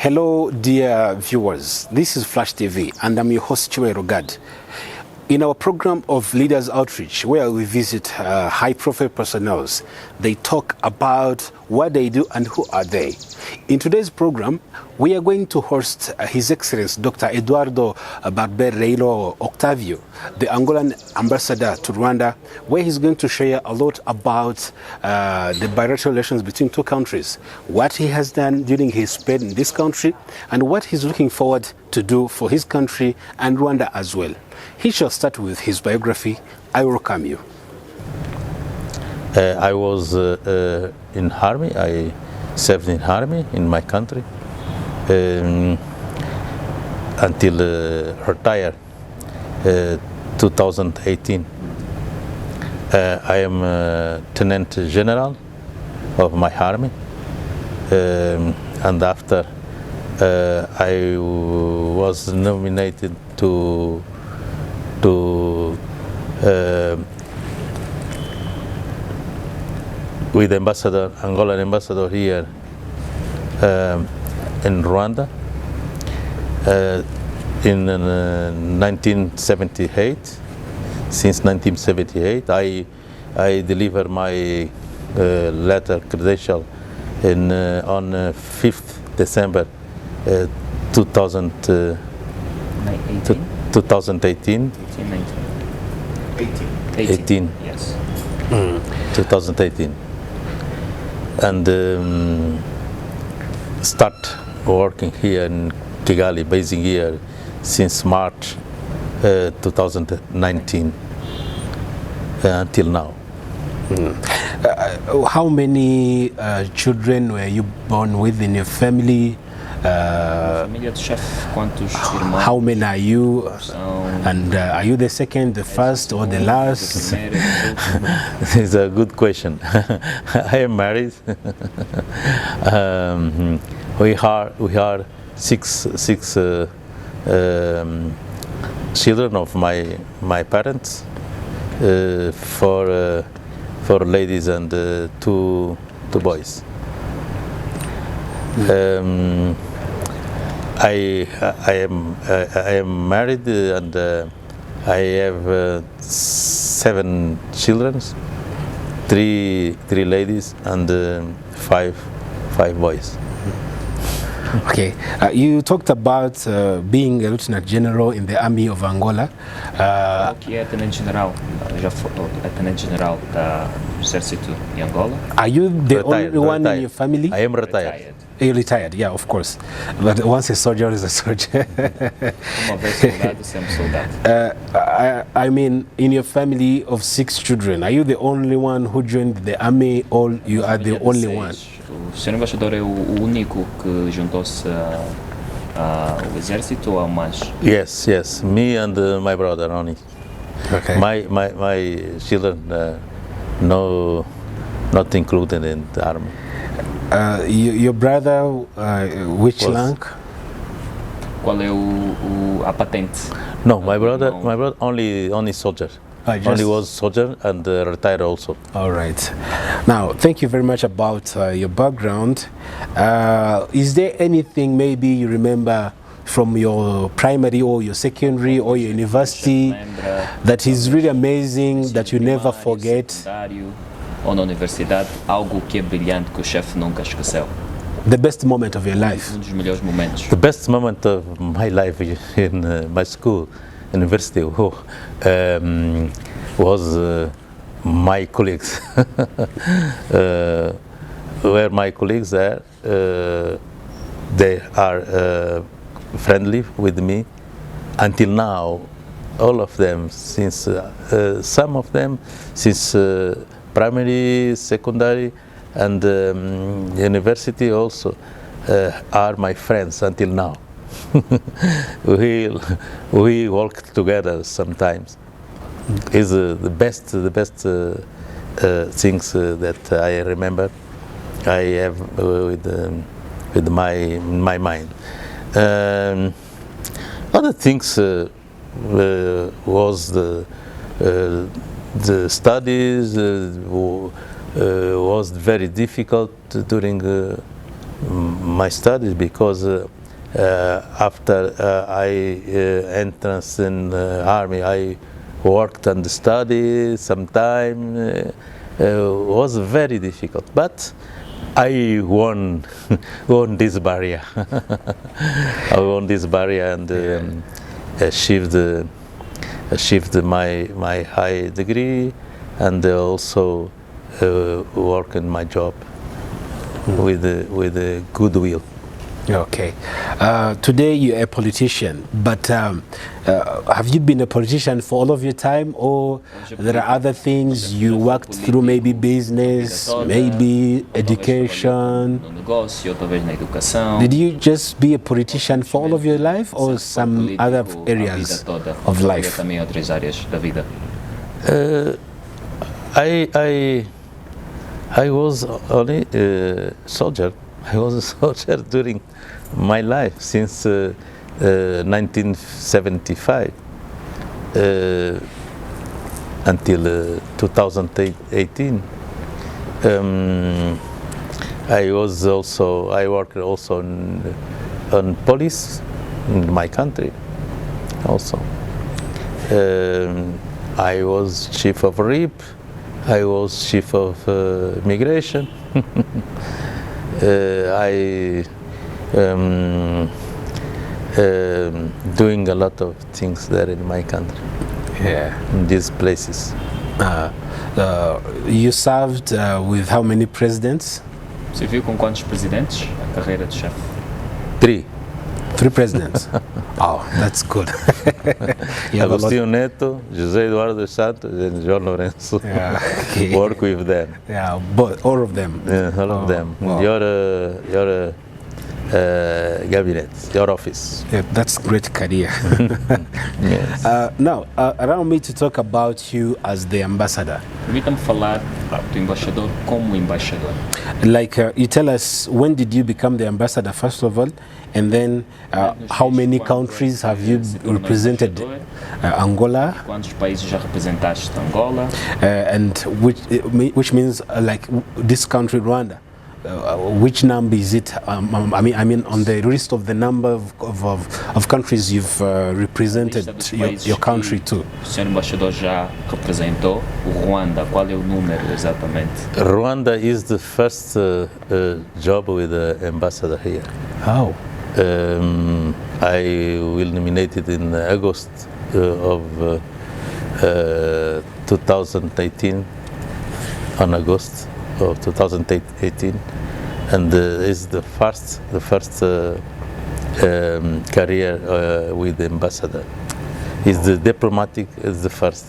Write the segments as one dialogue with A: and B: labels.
A: Hello, dear viewers. This is Flash TV, and I'm your host, Chiwe Rogad. In our program of Leaders Outreach, where we visit high-profile personnel, they talk about what they do and who are they. In today's program, we are going to host His Excellency Dr. Eduardo Barbereiro Octavio, the Angolan ambassador to Rwanda, where he's going to share a lot about the bilateral relations between two countries, what he has done during his stay in this country, and what he's looking forward to do for his country and Rwanda as well. He shall start with his biography. I welcome you.
B: I was in army. I served in army in my country until retired 2018. I am Lieutenant General of my army, and after I was nominated to with Angolan ambassador here in Rwanda in 1978. Since 1978, I delivered my letter credential on 5th December 2018. 18.
C: Yes.
B: 2018, and start working here in Kigali, basing here since March 2019 until now.
A: How many children were you born with in your family? How many are you? And are you the second, the first, or the last?
B: It's a good question. I am married. We are six children of my parents, four ladies and two boys. I am married and I have 7 children, three ladies and five boys.
A: Okay, you talked about being a Lieutenant General in the Army of Angola.
C: Que é Tenente General, já foi Tenente General da Exército de Angola.
A: Are you the only one in your family?
B: I am retired.
A: You're retired, yeah, of course. But once a soldier is a soldier.
C: Uma vez soldado, sempre soldado.
A: I mean, in your family of 6 children, are you the only one who joined the army, or you are the only one?
C: O senhor embaixador é o único que juntou-se ao exército ou há mais?
B: Yes, me and my brother only.
A: Okay.
B: My children not included in the army.
A: Your brother, which rank?
C: Qual é a patente?
B: No, my brother only soldier. Only was soldier and retired also.
A: All right. Now, thank you very much about your background. Is there anything maybe you remember from your primary or your secondary or your university that is really amazing that you never forget?
C: Ou na universidade, algo que é brilhante que o chefe nunca esqueceu?
A: The best moment of your life?
C: Dos melhores momentos.
B: The best moment of my life in my school, university, was my colleagues. Where my colleagues are, they are friendly with me. Until now, all of them, since some of them, since primary, secondary, and university also are my friends until now. we work together sometimes. Is the best things that I remember. I have with my mind. Other things was the studies was very difficult during my studies because after I entrance in army, I worked and studied some time. Was very difficult, but I won this barrier. I won this barrier and achieved my high degree, and also work in my job with a goodwill.
A: Okay. Today you're a politician, but have you been a politician for all of your time, or there are other things you worked through, maybe business, maybe education? Did you just be a politician for all of your life, or some other areas of life?
B: I was only a soldier. I was a soldier during my life since 1975 until 2018. I worked also on police in my country. Also, I was chief of RIP. I was chief of migration. I doing a lot of things there in my country.
A: Yeah,
B: in these places.
A: You served with how many presidents?
C: Serviu com quantos presidentes a carreira de chefe?
B: 3.
A: 3 presidents. Oh, that's good.
B: Agostinho Neto, José Eduardo dos Santos, and João Lourenço.
A: Yeah, okay.
B: Work with them.
A: Yeah, but all of them.
B: Yeah, all of them.
A: Wow.
B: Your cabinet, your office.
A: Yeah, that's great career.
B: Yes.
A: Now, allow me to talk about you as the ambassador.
C: Permita-me falar do embaixador como embaixador.
A: Like, you tell us, when did you become the ambassador, first of all, and then how many countries have you represented? Angola.
C: Quantos países já representaste? Angola.
A: And which means like this country, Rwanda. Which number is it? I mean, on the list of the number of countries you've represented your country to.
C: O senhor embaixador já representou o Rwanda. Qual é o número exatamente?
B: Rwanda is the first job with the ambassador here.
A: How?
B: I will nominate it in August of 2018. On August of 2018, and is the first career with the ambassador. Is the diplomatic is the first.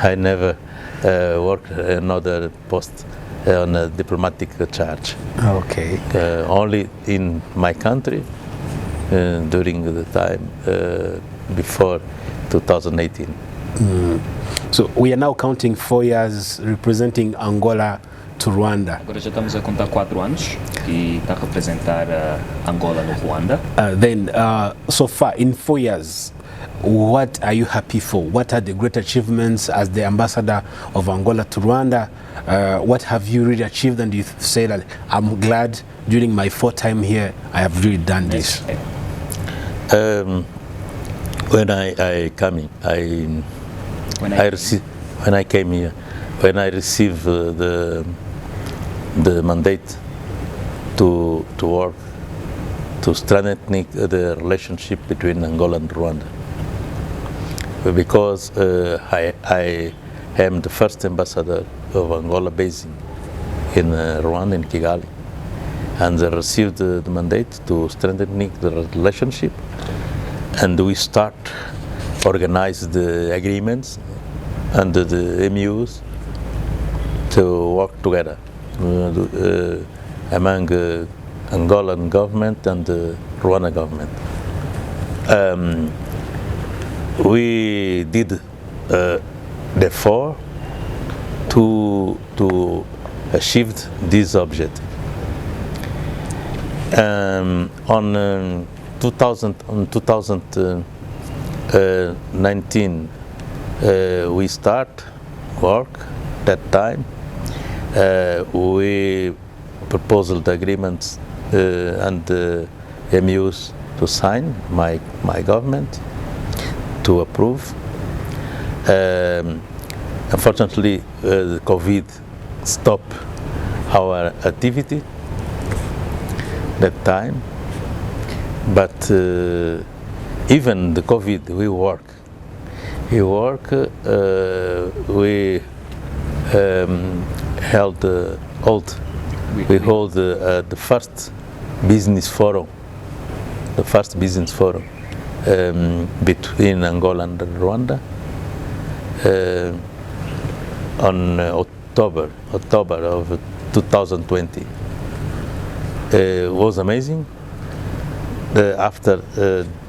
B: I never worked another post on a diplomatic charge.
A: Okay.
B: Only in my country during the time before 2018.
A: So we are now counting 4 years representing Angola to Rwanda.
C: Agora já estamos a contar 4 anos que está a representar Angola no Rwanda.
A: Then, so far, in 4 years, what are you happy for? What are the great achievements as the ambassador of Angola to Rwanda? What have you really achieved, and you say that I'm glad during my 4th time here I have really done this?
B: When I came here, when I received the mandate to work to strengthen the relationship between Angola and Rwanda, because I am the first ambassador of Angola based in Rwanda, in Kigali, and I received the mandate to strengthen the relationship, and we start organize the agreements and the MUs to work together among Angolan government and the Rwanda government. We did therefore to achieve this objective. On 2019 we start work. That time we proposed the agreements and MUs to sign, my government to approve. Unfortunately, the COVID stopped our activity that time, but even the COVID, we work. We held the first business forum, between Angola and Rwanda on October of 2020. It was amazing.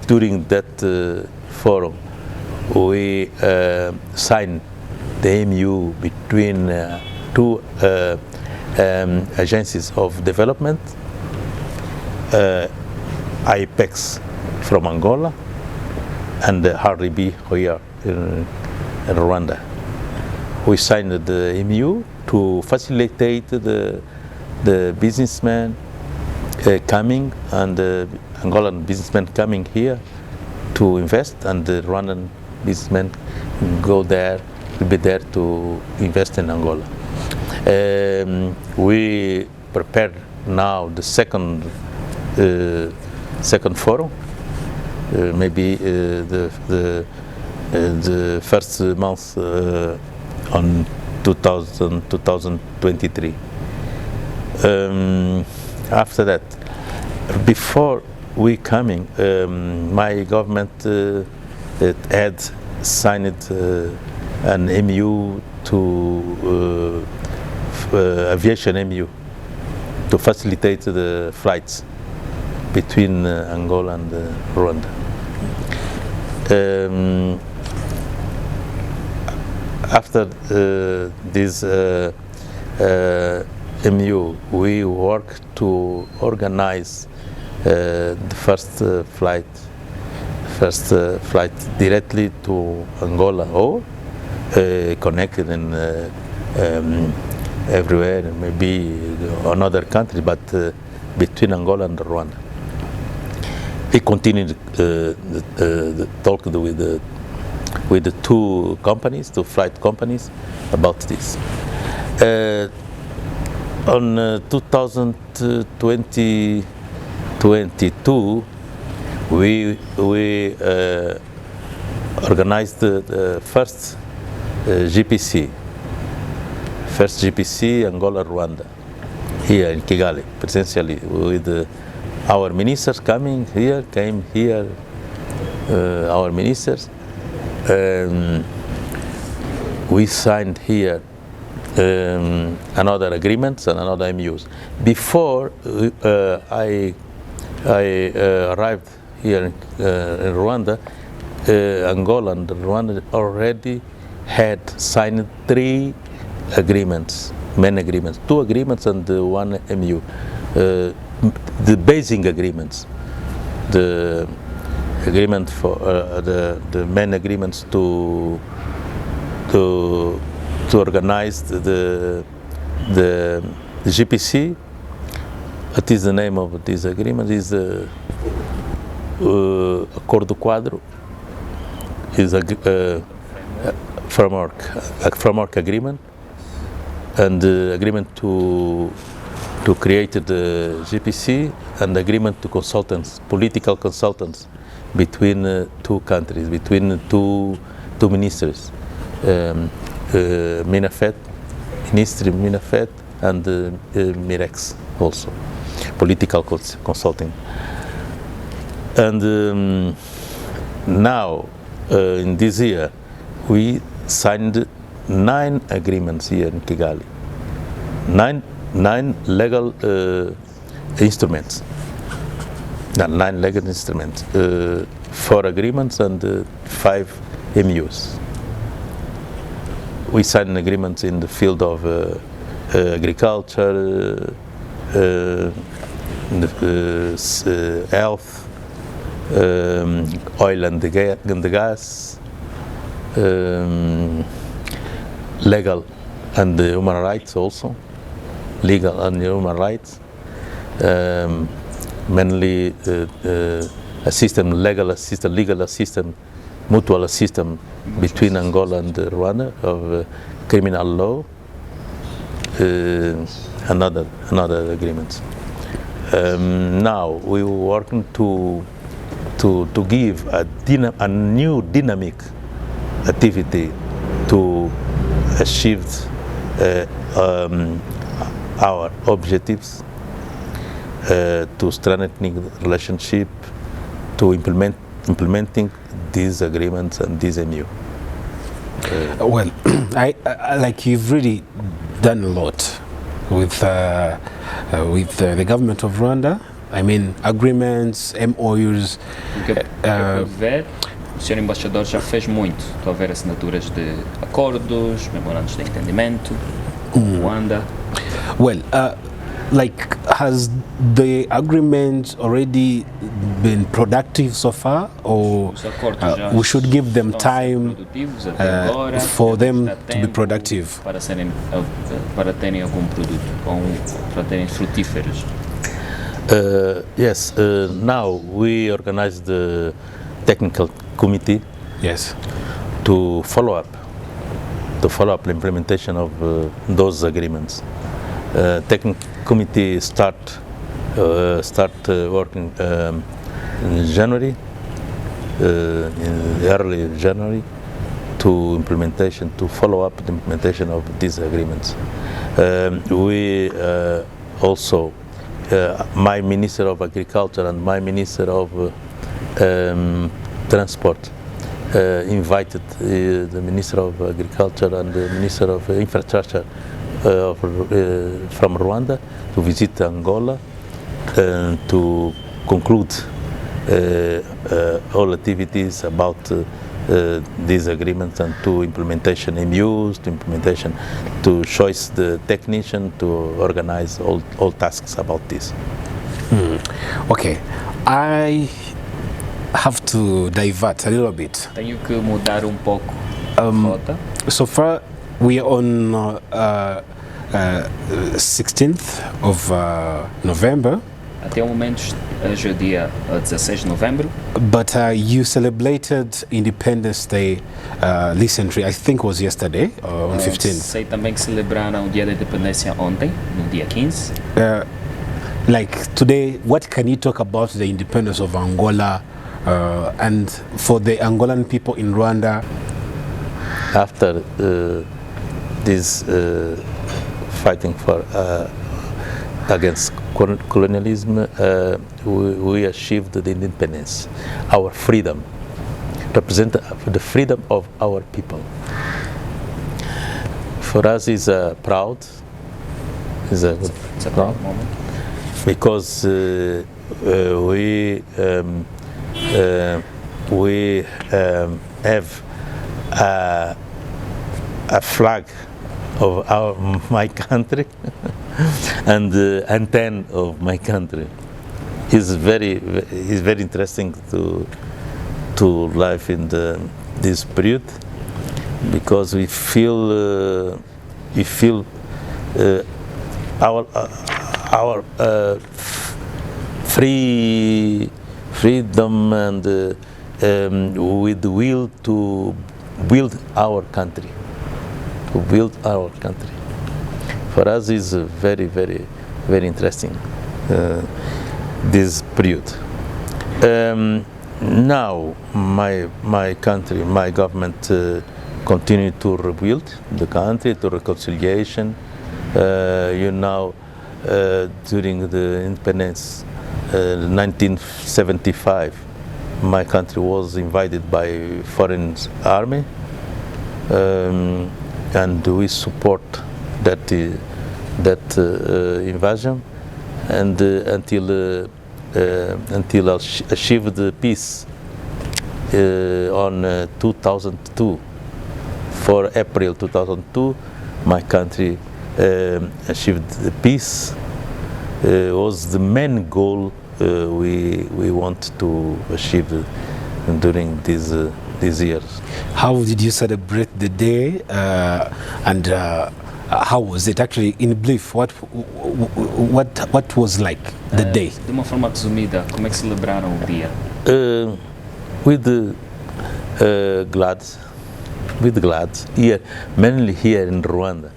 B: During that forum, we signed the MU between two agencies of development, IPEX from Angola and RDB here in Rwanda. We signed the MU to facilitate the businessmen coming, and the Angolan businessmen coming here to invest, and the Rwandan businessmen will be there to invest in Angola. We prepared now the second forum, maybe the first month on 2023. After that, before we coming, my government had signed an MU to aviation MU to facilitate the flights between Angola and Rwanda. After this MU, we work to organize the first flight directly to Angola, or connected in everywhere, maybe another country, but between Angola and Rwanda. We continued the talk with the two flight companies about this. On 2022, we organized the first GPC Angola Rwanda here in Kigali, presentially, with our ministers came here, our ministers. We signed here another agreements and another MUs. Before I arrived here in Rwanda, Angola and Rwanda already had signed 3 agreements, main agreements, 2 agreements and 1 MU. The basic agreements, the agreement for the main agreements to organize the GPC. What is the name of this agreement? Is Acordo Quadro. Is a framework agreement, and the agreement to create the GPC, and agreement to political consultants between 2 countries, between two ministries, Ministry Minafet and Mirex also, political consulting. And now, in this year, we signed 9 agreements here in Kigali. 9 legal instruments. 9 legal instruments, 4 agreements and 5 MUs. We signed agreements in the field of agriculture, health, oil and the gas, legal and human rights also, legal and human rights, mainly legal assistance, mutual assistance between Angola and Rwanda of criminal law, another agreements. Now we were working to give a new dynamic activity to achieve our objectives, to strengthening the relationship, to implementing these agreements and these MU.
A: Well, I like you've really done a lot with the government of Rwanda. I mean, agreements, MOUs.
C: O que eu pude ver, o Sr. Embaixador já fez muito. Estou a ver assinaturas de acordos, memorandos de entendimento, com Rwanda.
A: Well, like, has the agreement already been productive so far, or
C: Os acordos já
A: we should give them
C: estão a ser
A: time
C: produtivos até agora,
A: for them
C: dá
A: to be
C: tempo
A: productive?
C: para terem algum produto, para terem frutíferos.
B: Yes, now we organized the technical committee
A: Yes.
B: to follow up the implementation of those agreements. Technical committee start working in January, in early January, to follow up the implementation of these agreements. We also, my Minister of Agriculture and my Minister of Transport invited the Minister of Agriculture and the Minister of Infrastructure from Rwanda to visit Angola to conclude all activities about these agreements and to implementation MUs, to choose the technician to organize all tasks about this.
A: Okay, I have to divert a little bit.
C: Tenho que mudar pouco a rota.
A: So far, we are on 16th of November.
C: Até o momento, hoje é dia 16 de novembro.
A: But you celebrated Independence Day recently, I think it was yesterday, on 15th.
C: Sei também que celebraram o dia da independência ontem, no dia 15.
A: Like today, what can you talk about the independence of Angola and for the Angolan people in Rwanda?
B: After this fighting for against colonialism, we achieved the independence, our freedom, represent the freedom of our people. For us, is proud. It's a
C: proud moment.
B: Because we have a flag of my country and the antenna of my country. It's very interesting to live in this period, because we feel our freedom and with the will to build our country. For us is very interesting this period. Now my country, my government continue to rebuild the country, to reconciliation. During the independence, 1975, my country was invaded by foreign army, and we support that invasion, and until achieved the peace on 2002. For April 2002, my country achieved the peace. Was the main goal we want to achieve during these years.
A: How did you celebrate the day, and how was it actually in brief? What was like the day?
C: De uma forma resumida, como é que celebraram o dia?
B: With glad here, mainly here in Rwanda.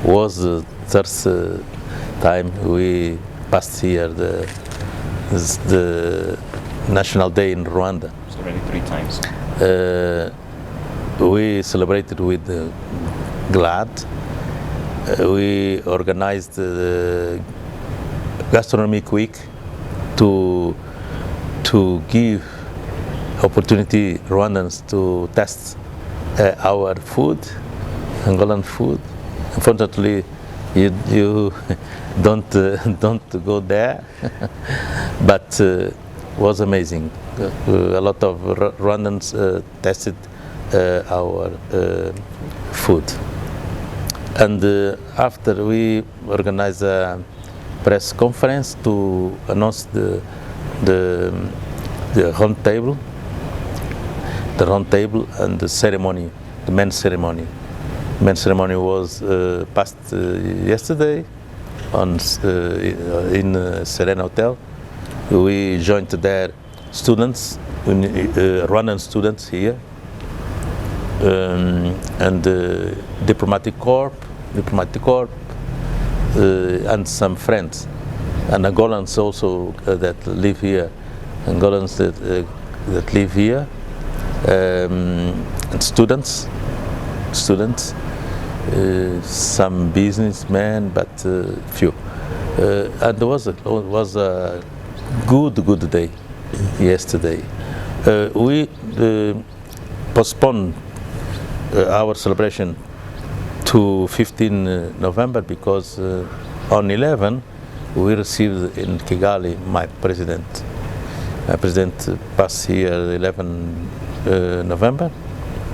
B: Was the first time we passed here the National Day in Rwanda.
C: It's already 3 times.
B: We celebrated with glad. We organized the gastronomic week to give opportunity Rwandans to test our food, Angolan food. Unfortunately, you don't go there, but was amazing. A lot of Rwandans tested our food, and after we organized a press conference to announce the round table and the ceremony, the men's ceremony. The men's ceremony was passed yesterday in Serena Hotel. We joined there students, Rwandan students here, and diplomatic corps, and some friends, and Angolans also that live here, Angolans that live here, and students, some businessmen, but few. And it was a good day yesterday. We postponed our celebration to 15 November because on 11 we received in Kigali my president. My president passed here 11 November,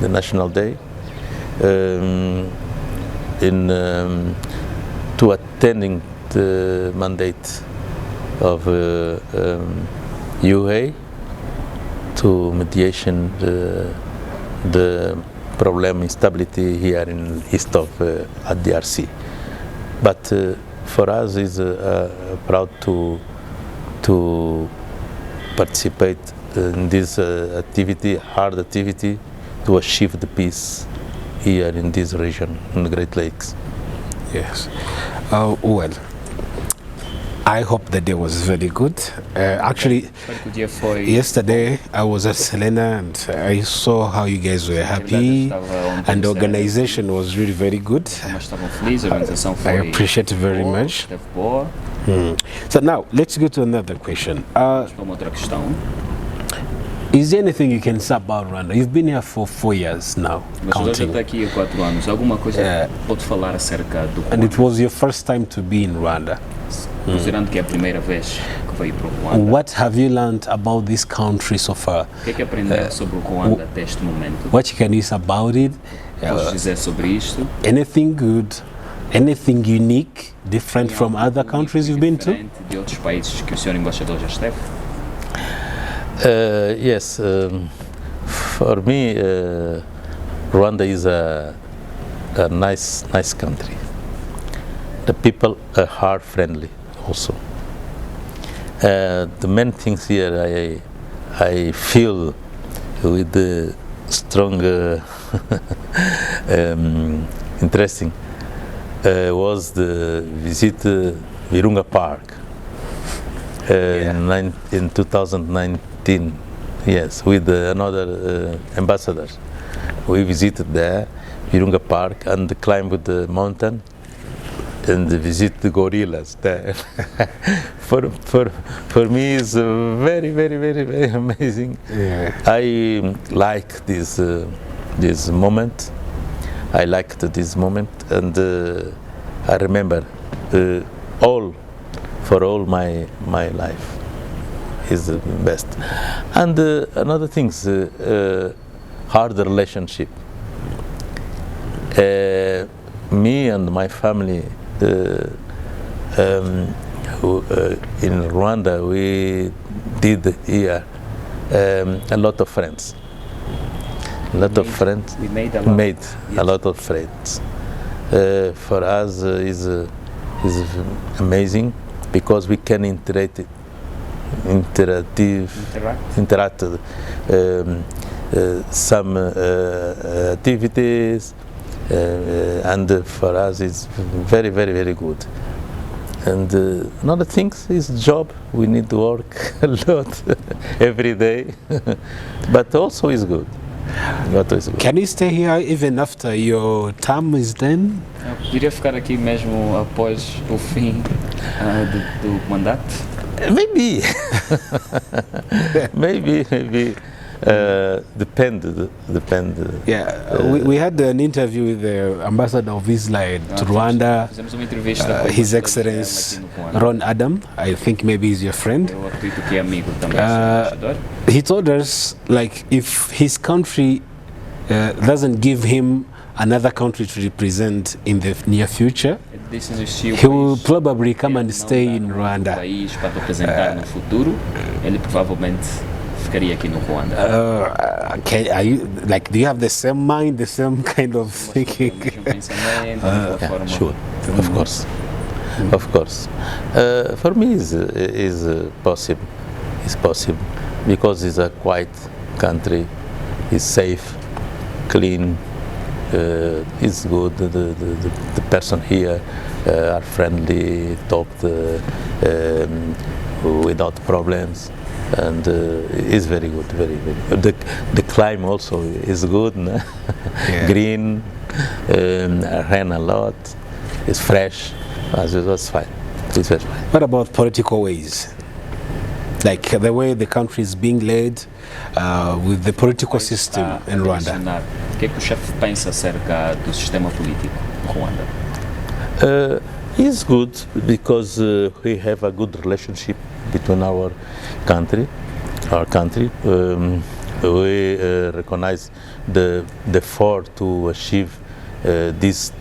B: the National Day, to attending the mandate of UA to mediation the problem instability here in east of DRC. But for us is proud to participate in this hard activity to achieve the peace here in this region, in the Great Lakes.
A: Yes. Well, I hope the day was very good. Actually, yesterday I was at Selena and I saw how you guys were happy and the organization was really very good. I appreciate it very much. So now, let's go to another question. Is there anything you can say about Rwanda? You've been here for 4 years now, counting. And it was your first time to be in Rwanda. What have you learned about this country so far? What can you say about it? Anything good? Anything unique, different from other countries you've been to?
B: Yes, for me, Rwanda is a nice country. The people are heart friendly also. The main things here I feel with the strong, interesting was the visit Virunga Park in 2019. Yes, with another ambassador. We visited there, Virunga Park, and climbed the mountain and visit the gorillas there. For me, it's very amazing. Yeah. I like this moment. I liked this moment, and I remember for all my life is the best. And another things, hard relationship. Me and my family in Rwanda, we did here a lot of friends. a lot of friends.
C: We made a lot.
B: Made a lot of friends. For us is amazing because we can interact, some activities, and for us it's very, very, very good. And another thing is job. We need to work a lot every day, but also is good.
A: Can you stay here even after your term is done?
C: Eu poderia ficar aqui mesmo após o fim do mandato?
B: Maybe. maybe. Depend.
A: Yeah, we had an interview with the ambassador of Israel to Rwanda,
C: Fizemos uma entrevista com
A: His
C: o
A: Excellency
C: aqui no Rwanda.
A: Ron Adam. I think maybe he's your friend.
C: Eu acredito que é amigo também, do embaixador.
A: He told us like if his country doesn't give him another country to represent in the near future,
C: Disse-nos se o
A: he will
C: país
A: probably come and
C: não
A: stay
C: dá
A: in
C: um
A: Rwanda.
C: país para representar no futuro, ele provavelmente ficaria aqui no Rwanda.
A: Are you like? Do you have the same mind, the same kind of thinking?
C: Mesmo pensamento, mesma forma.
B: Sure, of course. For me, is possible. It's possible because it's a quiet country. It's safe, clean. It's good. The person here are friendly, talked without problems, and it's very good, very, very good. The climate also is good, no?
A: Yeah.
B: Green, rain a lot, it's fresh. That's fine. It's very fine.
A: What about political ways? Like the way the country is being led with the political system in Rwanda.
C: O que é que o chefe pensa acerca do sistema político no Rwanda?
B: It's good because we have a good relationship between our country. We recognize the effort to achieve this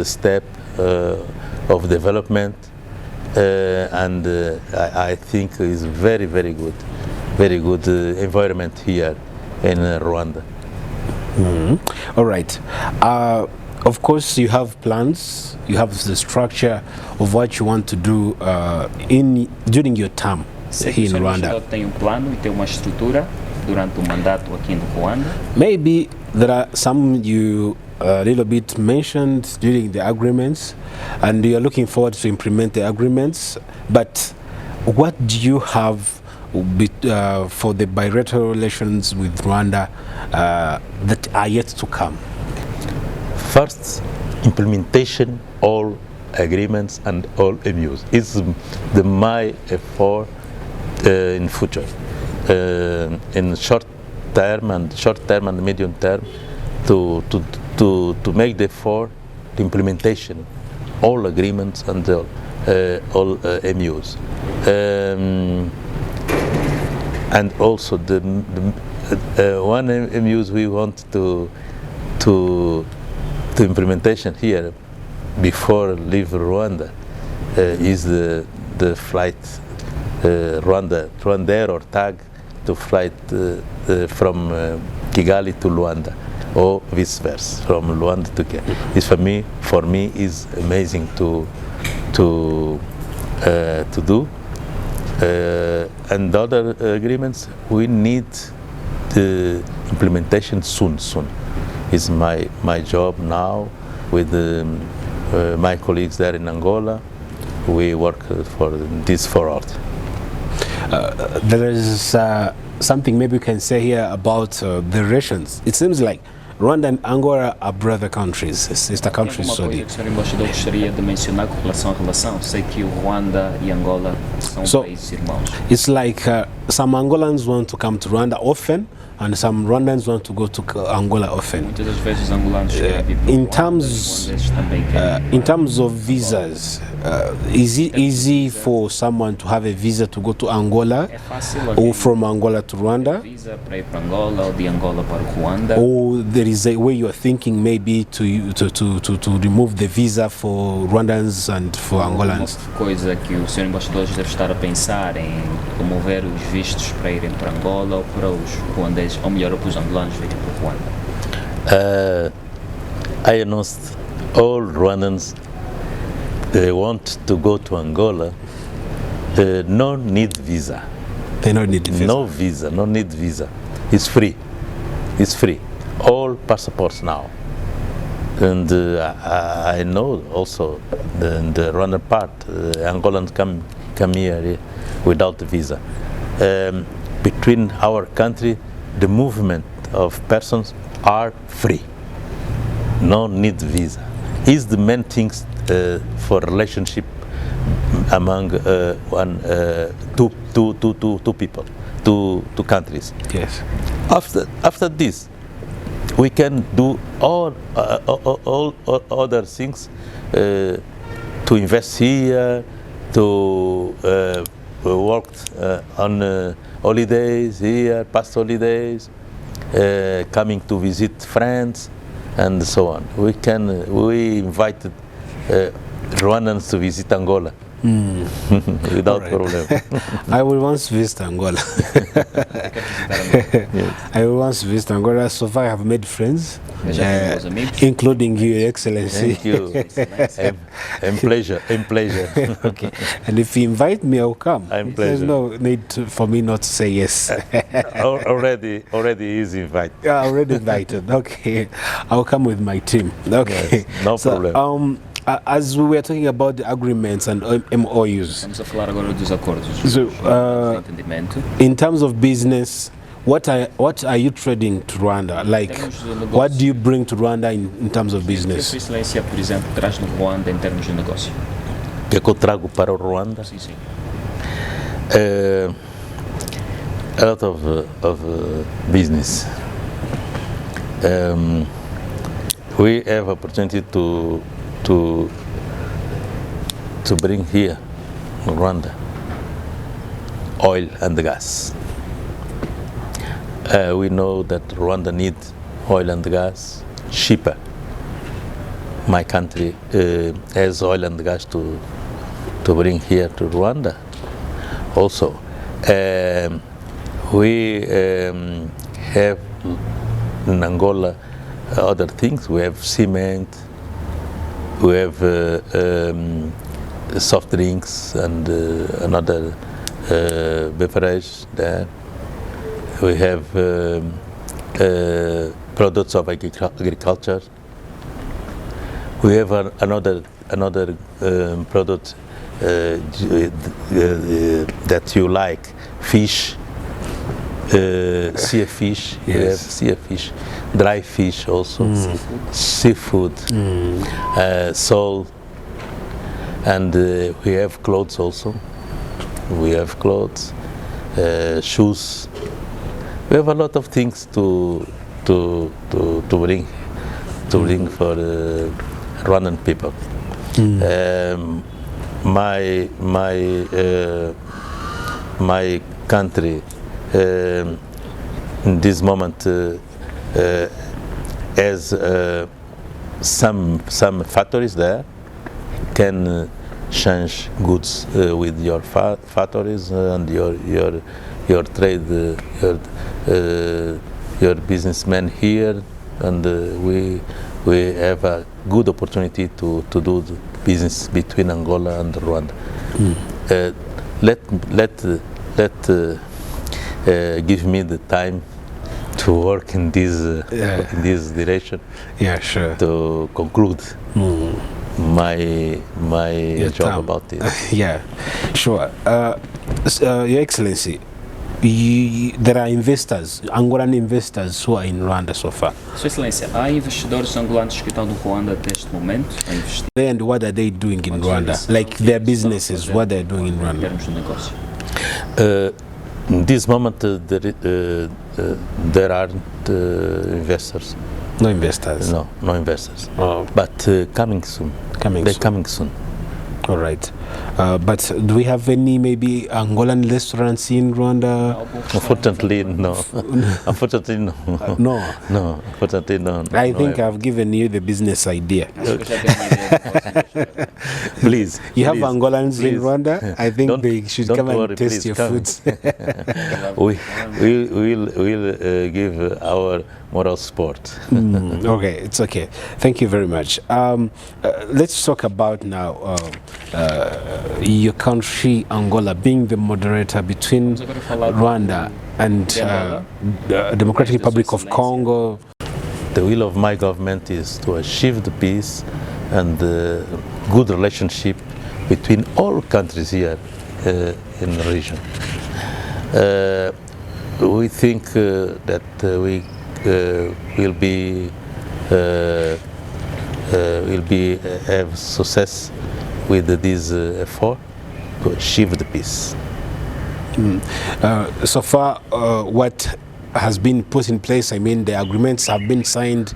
B: step of development, and I think is very, very good environment here in Rwanda.
A: All right. Of course, you have plans. You have the structure of what you want to do during your term
C: Sei que
A: here
C: o
A: in
C: Sr.
A: Rwanda.
C: Embaixador tem um plano e tem uma estrutura durante o mandato aqui no Rwanda.
A: Maybe there are some you a little bit mentioned during the agreements, and you are looking forward to implement the agreements. But what do you have for the bilateral relations with Rwanda that are yet to come?
B: First, implementation all agreements and all MUs. It's my effort in future, in short term and medium term, to make the effort the implementation all agreements and all MUs. And also the one MUs we want to implementation here before leave Rwanda is the flight Rwandair or TAG to flight from Kigali to Luanda, or vice versa, from Luanda to Kigali. It's for me is amazing to do. And other agreements we need the implementation soon. Is my job now with my colleagues there in Angola. We work for this forward.
A: There is something maybe we can say here about the relations. It seems like Rwanda and Angola are brother countries, sister countries.
C: Tem alguma coisa que o Sr. Embaixador gostaria de mencionar com relação à relação? Sei que o Rwanda e Angola são países irmãos.
A: It's like some Angolans want to come to Rwanda often, and some Rwandans want to go to Angola often.
C: Muitas das vezes os angolanos querem vir para o Rwanda, os ruandeses também querem.
A: In terms of visas, is it easy for someone to have a visa to go to Angola,
C: É fácil
A: or from Angola to Rwanda?
C: visa para ir para Angola ou de Angola para o Ruanda.
A: Or there is a way you are thinking maybe to remove the visa for Rwandans and for Angolans?
C: Uma coisa que o Sr. Embaixador deve estar a pensar em remover os vistos para irem para Angola ou para os ruandeses vocês, ou melhor, para os angolanos virem para Ruanda?
B: I announced all Rwandans want to go to Angola, no need visa.
A: They don't need visa.
B: No visa, no need visa. It's free. It's free. All passports now. And I know also the Rwandan part, Angolans come here without visa. Between our country, the movement of persons are free. No need visa. Is the main things for relationship among two people, two countries.
A: Yes.
B: After this, we can do all other things to invest here, to work on holidays here, past holidays, coming to visit friends, and so on. We invited Rwandans to visit Angola without problem.
A: I will once visit Angola. I will once visit Angola. So far, I have made friends, including you, Your Excellency.
B: Thank you. And pleasure.
A: Okay. And if you invite me, I'll come.
B: I'm
A: There's
B: pleasure.
A: no need for me not to say yes.
B: Already is invited.
A: Yeah, already invited. Okay, I'll come with my team. Okay,
B: Yes, no problem.
A: As we were talking about the agreements and MOUs,
C: Estamos a falar agora dos acordos
A: So,
C: de entendimento.
A: in terms of business, what are you trading to Rwanda? Like,
C: Termos de negócio.
A: what do you bring to Rwanda in terms of
C: O que a
A: business?
C: Sua Excelência, por exemplo, traz no Ruanda em termos de negócio?
B: O que eu trago para o Ruanda?
C: Sim, sim.
B: A lot of business. We have opportunity to bring here in Rwanda oil and gas. We know that Rwanda needs oil and gas cheaper. My country has oil and gas to bring here to Rwanda. Also, we have in Angola other things. We have cement, we have soft drinks and another beverage there. We have products of agriculture. We have another product that you like, fish, sea fish.
A: Yes.
B: We have sea fish, dry fish also, seafood, salt, and we have clothes also. We have clothes, shoes. We have a lot of things to bring for Rwandan people. My country in this moment has some factories there can change goods with your factories and your trade, your businessmen here, and we have a good opportunity to do the business between Angola and Rwanda. Give me the time to work in this direction.
A: Yeah, sure.
B: To conclude my
A: Your
B: job
A: term.
B: about it.
A: Yeah, sure. Your Excellency, there are investors, Angolan investors who are in Rwanda so far.
C: Sua Excelência, há investidores angolanos que estão no Ruanda até este momento a investir
A: And what are they doing in Rwanda? Like their businesses, what they're doing in
C: em
A: Rwanda?
C: termos de negócio?
B: In this moment, there aren't investors.
A: No investors.
B: No investors.
A: Oh,
B: But coming soon.
A: Coming
B: They're
A: soon.
B: coming soon.
A: All right. But do we have any maybe Angolan restaurants in Rwanda?
B: Unfortunately, no. Unfortunately, no.
A: No.
B: No, unfortunately, no.
A: I think I've given you the business idea.
B: Please.
A: You have
B: please,
A: Angolans in
B: please.
A: Rwanda? I think
B: Don't-
A: they should
B: don't
A: come
B: worry,
A: and taste
B: please
A: your
B: come.
A: foods.
B: We'll give our moral support.
A: Okay, it's okay. Thank you very much. Let's talk about now your country, Angola, being the moderator between Rwanda and the Democratic Republic of Congo.
B: The will of my government is to achieve the peace and the good relationship between all countries here in the region. We think that we will be have success with this effort to achieve the peace.
A: So far, what has been put in place, I mean, the agreements have been signed,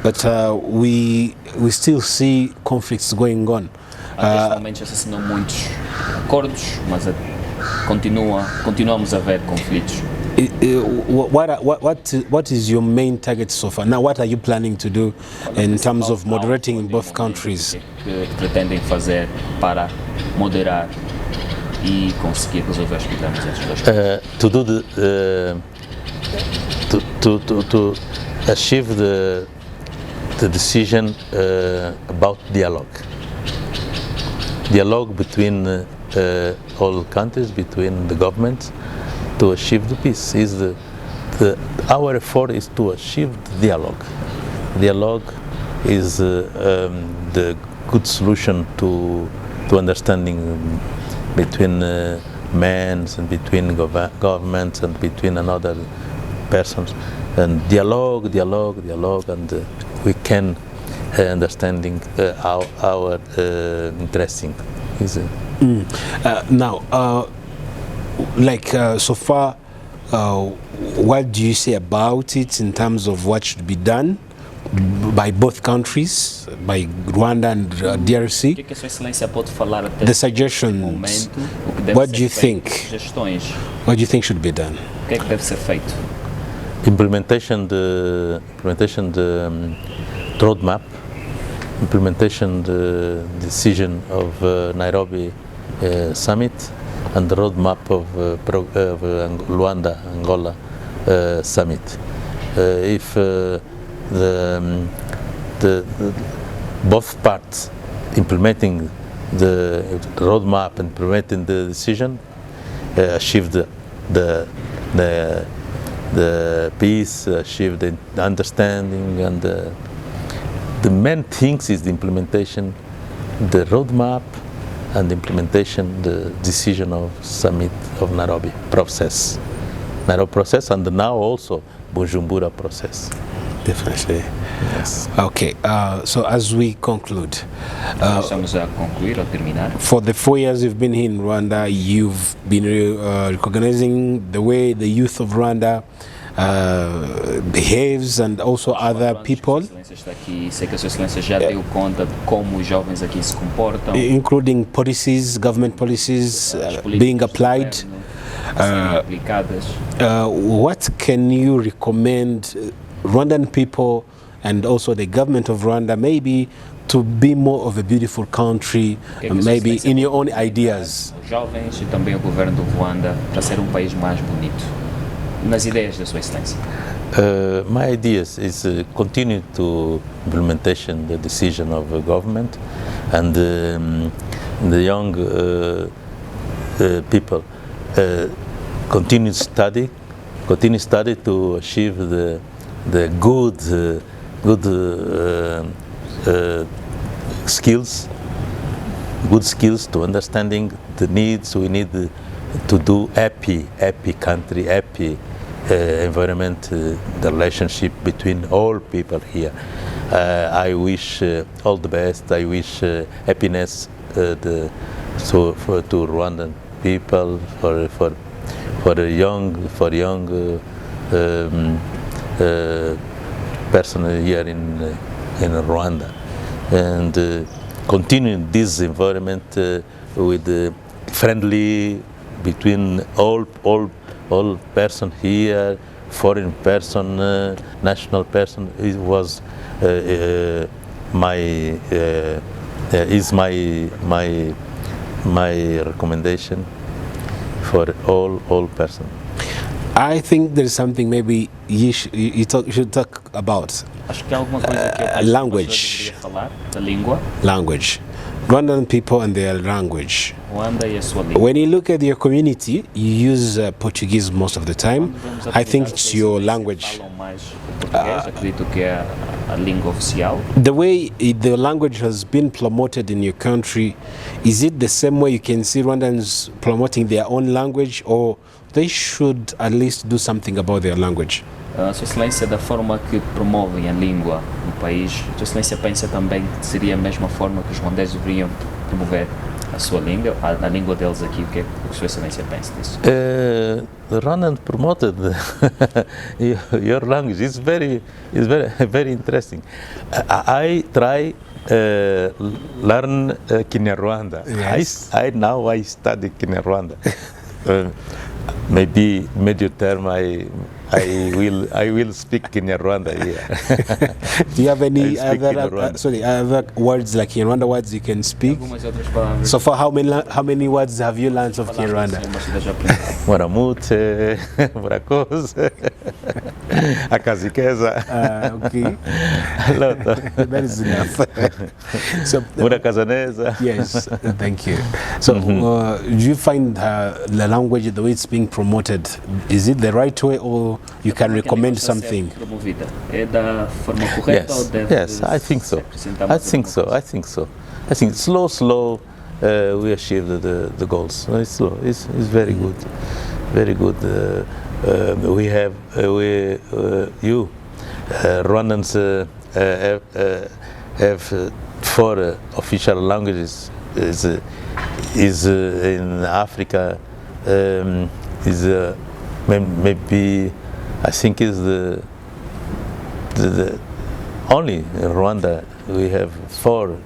A: but we still see conflicts going on.
C: Neste momento já se assinam muitos acordos, mas continuamos a ver conflitos.
A: What is your main target so far? Now, what are you planning to do in terms of moderating in both countries?
C: Que pretendem fazer para moderar e conseguir resolver os problemas entre os dois?
B: To do to achieve the decision about dialogue between all countries, between the governments, to achieve the peace. Our effort is to achieve the dialogue. Dialogue is the good solution to understanding between men and between governments and between another persons. And dialogue, and we can understanding our interesting.
A: Now, so far, what do you say about it in terms of what should be done by both countries, by Rwanda and DRC?
C: Que a Sua Excelência pode falar até
A: The suggestions.
C: momento, o que deve
A: What
C: ser
A: do you
C: feito,
A: think?
C: sugestões,
A: What do you think should be done?
C: o que é que deve ser feito?
B: Implementation the roadmap, implementation the decision of Nairobi summit, and the roadmap of Rwanda Angola summit. If the both parts implementing the roadmap and implementing the decision achieve the peace, achieve the understanding, and the main things is the implementation, the roadmap, and the implementation, the decision of summit of Nairobi process, and now also Bujumbura process.
A: Definitely.
B: Yes.
A: Okay, so as we conclude,
C: Estamos a concluir ou terminar.
A: for the 4 years you've been here in Rwanda, you've been recognizing the way the youth of Rwanda behaves and also other people,
C: Sua Excelência está aqui, sei que a Sua Excelência já deu conta de como os jovens aqui se comportam.
A: including policies, government policies
C: as políticas
A: being
C: do
A: applied.
C: governo a serem aplicadas.
A: What can you recommend Rwandan people and also the government of Rwanda maybe to be more of a beautiful country,
C: O que é que a Sua
A: maybe
C: Excelência
A: in your
C: pode
A: own
C: recomendar
A: ideas?
C: aos jovens e também ao governo do Ruanda para ser um país mais bonito, nas ideias da Sua Excelência?
B: My ideas is continue to implementation the decision of the government, and the young people continue study to achieve the good skills to understanding the needs. We need to do happy country, happy environment, the relationship between all people here. I wish all the best. I wish happiness to Rwandan people, for young person here in Rwanda, and continue this environment with friendly between all person here, foreign person, national person. It was my recommendation for all person.
A: I think there's something maybe you should talk about.
C: Acho que há alguma coisa que eu
A: Language.
C: deveria falar, da língua,
A: Language. Rwandan people and their language.
C: Ruanda e a sua língua.
A: When you look at your community, you use Portuguese most of the time. I think it's your language.
C: Falam mais o português, acredito que é a língua oficial.
A: The way the language has been promoted in your country, is it the same way you can see Rwandans promoting their own language, or they should at least do something about their language?
C: Sua Excelência, da forma que promovem a língua no país, Sua Excelência pensa também que seria a mesma forma que os ruandeses deveriam promover a sua língua, a língua deles aqui. O que é que Sua Excelência pensa disso?
B: The Rwandan promoted your language. It's very interesting. I try learn Kinyarwanda.
A: Yes.
B: I study Kinyarwanda. Maybe medium term I will speak Kinyarwanda here.
A: Do you have any
B: I speak
A: other words like Kinyarwanda words you can speak?
C: Algumas outras palavras.
A: So far, how many words have you learned of Kinyarwanda?
B: Moramute, Morakos, Akazikeza.
A: Okay, that is enough. So,
B: Murakazaneza.
A: yes, thank you. So, do you find the language, the way it's being promoted, is it the right way, or you can recommend something?
C: Promovida. É da forma correta ou deve
B: Yes, I think so.
C: acrescentar
B: I
C: mais
B: think
C: alguma
B: so.
C: coisa?
B: I think slow we achieve the goals. It's slow. It's very good, very good. We have you Rwandans have 4 official languages. Is in Africa is maybe I think is the only in Rwanda we have 4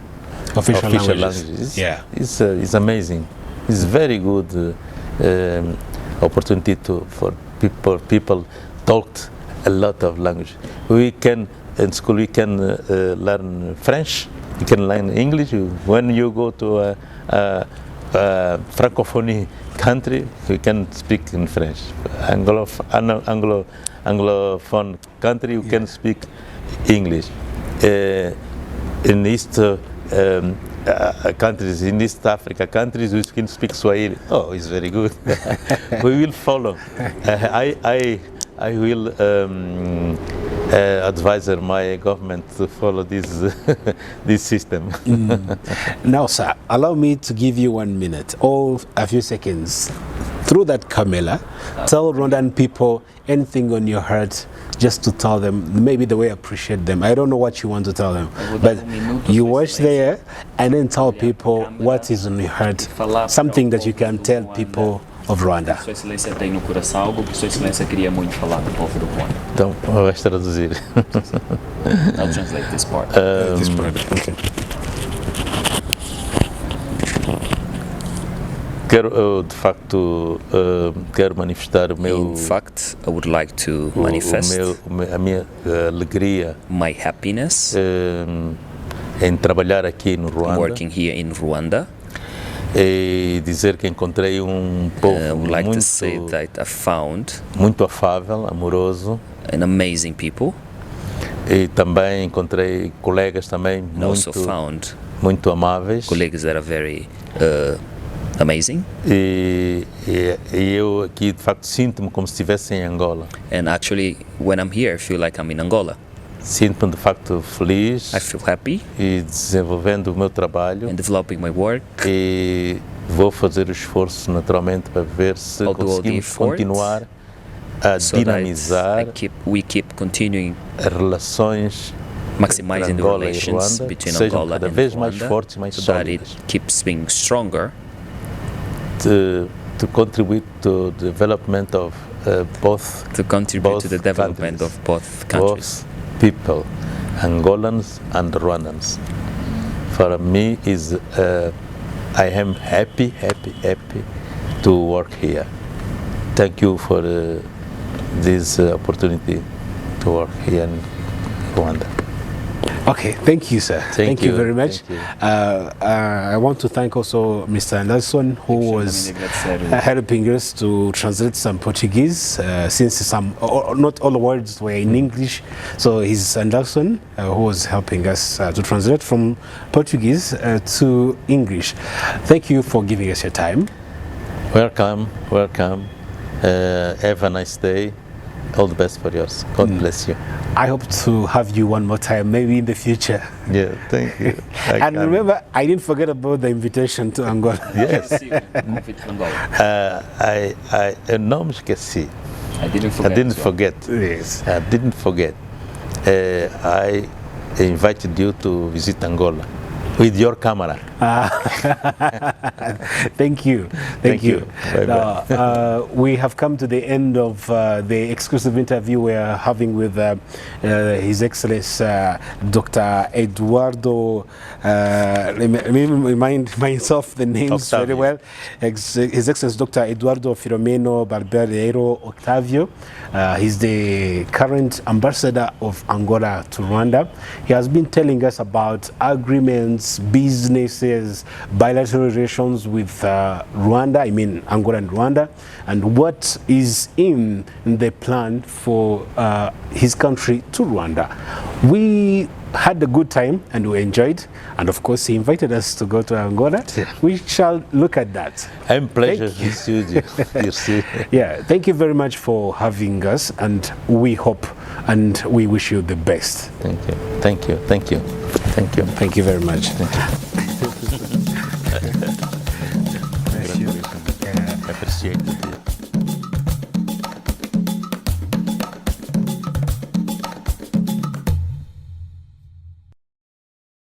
B: official languages.
A: Yeah,
B: It's amazing. It's very good opportunity for people talked a lot of language. We can in school we can learn French. You can learn English. When you go to a Francophone country, we can speak in French. Anglophone country, you can speak English. In East countries, in East Africa countries, we can speak Swahili. Oh, it's very good. We will follow. I will advise my government to follow this system.
A: Now, sir, allow me to give you 1 minute or a few seconds. Through that camera, tell Rwandan people anything on your heart, just to tell them, maybe the way I appreciate them. I don't know what you want to tell them, but you watch there and then tell people what is on your heart, something that you can tell people of Rwanda.
C: Sua Excelência tem no coração algo que Sua Excelência queria muito falar do povo do Rwanda.
B: Então, vais traduzir.
C: I'll translate this part.
A: This part, okay.
B: Quero, de facto, quero manifestar o meu...
C: In fact, I would like to manifest
B: a minha alegria
C: my happiness
B: em trabalhar aqui no Ruanda.
C: working here in Rwanda.
B: E dizer que encontrei povo
C: I would like to say that I found
B: muito afável, amoroso.
C: an amazing people.
B: E também encontrei colegas também
C: And also found
B: muito amáveis.
C: colleagues that are very amazing.
B: E eu aqui de facto sinto-me como se estivesse em Angola.
C: And actually, when I'm here, I feel like I'm in Angola.
B: Sinto-me de facto feliz
C: I feel happy
B: e desenvolvendo o meu trabalho.
C: in developing my work.
B: E vou fazer o esforço naturalmente para ver se
C: I'll do all the
B: conseguimos
C: effort
B: continuar a
C: so
B: dinamizar
C: that we keep continuing
B: as relações
C: maximizing the
B: Angola e
C: relations
B: Ruanda,
C: between
B: sejam
C: Angola
B: cada
C: and
B: vez mais
C: Rwanda,
B: fortes e mais
C: so that it
B: sólidas,
C: keeps being stronger
B: to contribute to the development of both
C: to contribute to the
B: both
C: development
B: countries,
C: of both countries.
B: both people, Angolans and Rwandans. for me is I am happy to work here. Thank you for this opportunity to work here in Rwanda.
A: Okay, thank you, sir. Thank you very much.
B: Thank you.
A: I want to thank also Mr. Anderson, who was helping us to translate some Portuguese, since not all the words were in English. So he's Anderson, who was helping us to translate from Portuguese to English. Thank you for giving us your time.
B: Welcome. Have a nice day. All the best for yours. God bless you.
A: I hope to have you one more time, maybe in the future.
B: Yeah, thank you.
A: And remember, I didn't forget about the invitation to Angola.
B: Yes.
C: I
B: não me esqueci.
C: didn't forget.
A: Yes.
B: I didn't forget. I invited you to visit Angola with your camera.
A: Thank you. Thank you.
B: Bye-bye.
A: Now, we have come to the end of the exclusive interview we are having with His Excellency Dr. Eduardo. Let me remind myself the names
B: Octavio.
A: very well. His Excellency Dr. Eduardo Filomeno Barbeiro Octavio. He's the current ambassador of Angola to Rwanda. He has been telling us about agreements, businesses, bilateral relations with Rwanda, I mean Angola and Rwanda, and what is in the plan for his country to Rwanda. We had a good time and we enjoyed, and of course he invited us to go to Angola.
B: Yeah.
A: We shall look at that.
B: I'm pleasure to see you. You see.
A: Yeah, thank you very much for having us, and we hope and we wish you the best.
B: Thank you. Thank you. Thank you. Thank you.
A: Thank you very much.
B: I appreciate it.